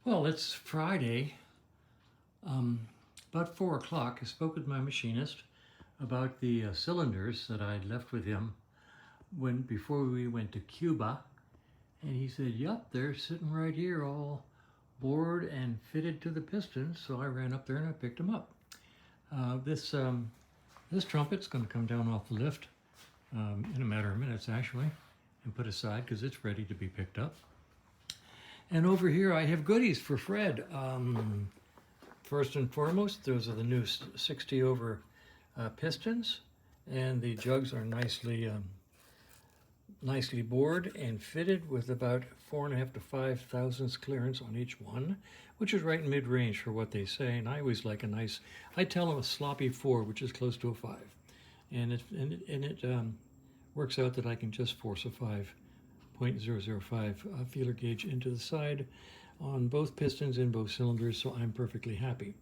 Well, it's Friday, about 4 o'clock. I spoke with my machinist about the cylinders that I'd left with him before we went to Cuba. And he said, "Yup, they're sitting right here all bored and fitted to the pistons." So I ran up there and I picked them up. This trumpet's going to come down off the lift in a matter of minutes, actually, and put aside because it's ready to be picked up. And over here I have goodies for Fred. First and foremost, those are the new 60 over pistons, and the jugs are nicely bored and fitted with about 4.5 to 5 thousandths clearance on each one, which is right in mid-range for what they say. And I always like a nice, I tell them a sloppy 4, which is close to a 5, and it works out that I can just force a 5.005 feeler gauge into the side on both pistons in both cylinders, so I'm perfectly happy.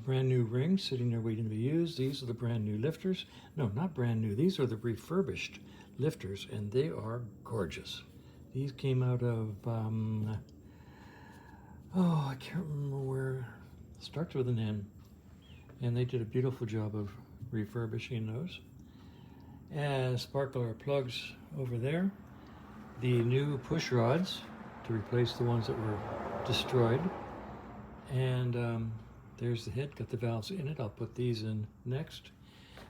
Brand new rings sitting there waiting to be used. These are the brand new lifters. No, not brand new. These are the refurbished lifters, and they are gorgeous. These came out of, I can't remember where. Starts with an N. And they did a beautiful job of refurbishing those. And sparkler plugs over there. The new push rods to replace the ones that were destroyed. And there's the head, got the valves in it. I'll put these in next.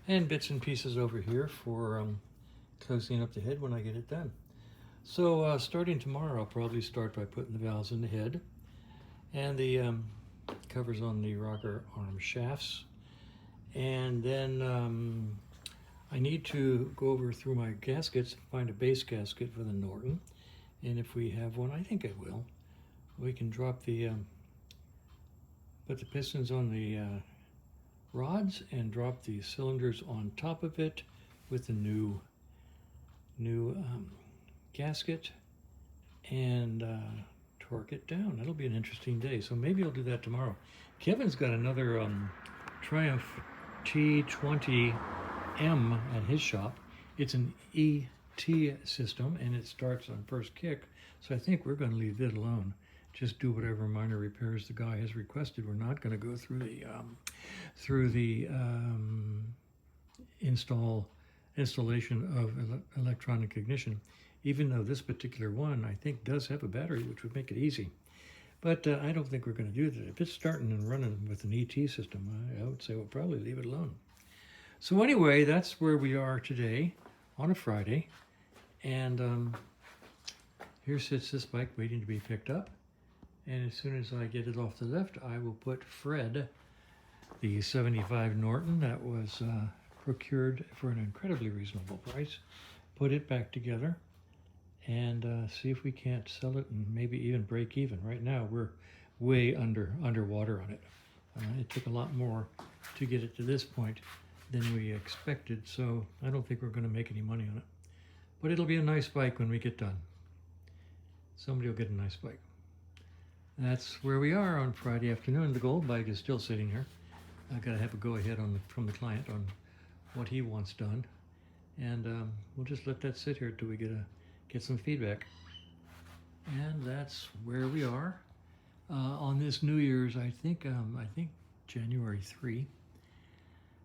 And bits and pieces over here for closing up the head when I get it done. So starting tomorrow, I'll probably start by putting the valves in the head and the covers on the rocker arm shafts. And then I need to go over through my gaskets, find a base gasket for the Norton. And if we have one, I think I will, we can drop the, put the pistons on the rods and drop the cylinders on top of it with the new gasket and torque it down. That'll be an interesting day. So maybe I'll do that tomorrow. Kevin's got another Triumph T20M at his shop. It's an ET system and it starts on first kick. So I think we're going to leave it alone. Just do whatever minor repairs the guy has requested. We're not going to go through the installation of electronic ignition, even though this particular one I think does have a battery, which would make it easy. But I don't think we're going to do that. If it's starting and running with an ET system, I would say we'll probably leave it alone. So anyway, that's where we are today on a Friday. And here sits this bike waiting to be picked up. And as soon as I get it off the lift, I will put Fred, the 75 Norton that was procured for an incredibly reasonable price, put it back together and see if we can't sell it and maybe even break even. Right now we're way underwater on it. It took a lot more to get it to this point than we expected, so I don't think we're going to make any money on it. But it'll be a nice bike when we get done. Somebody will get a nice bike. That's where we are on Friday afternoon. The gold bike is still sitting here. I gotta have a go-ahead from the client on what he wants done, and we'll just let that sit here till we get some feedback. And that's where we are on this New Year's. I think January 3.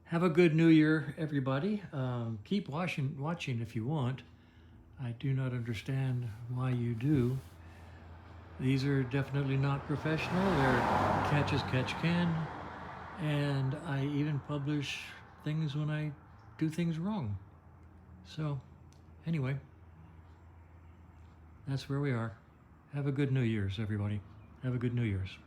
Have a good New Year, everybody. Keep watching if you want. I do not understand why you do. These are definitely not professional. They're catch as catch can. And I even publish things when I do things wrong. So, anyway, that's where we are. Have a good New Year's, everybody. Have a good New Year's.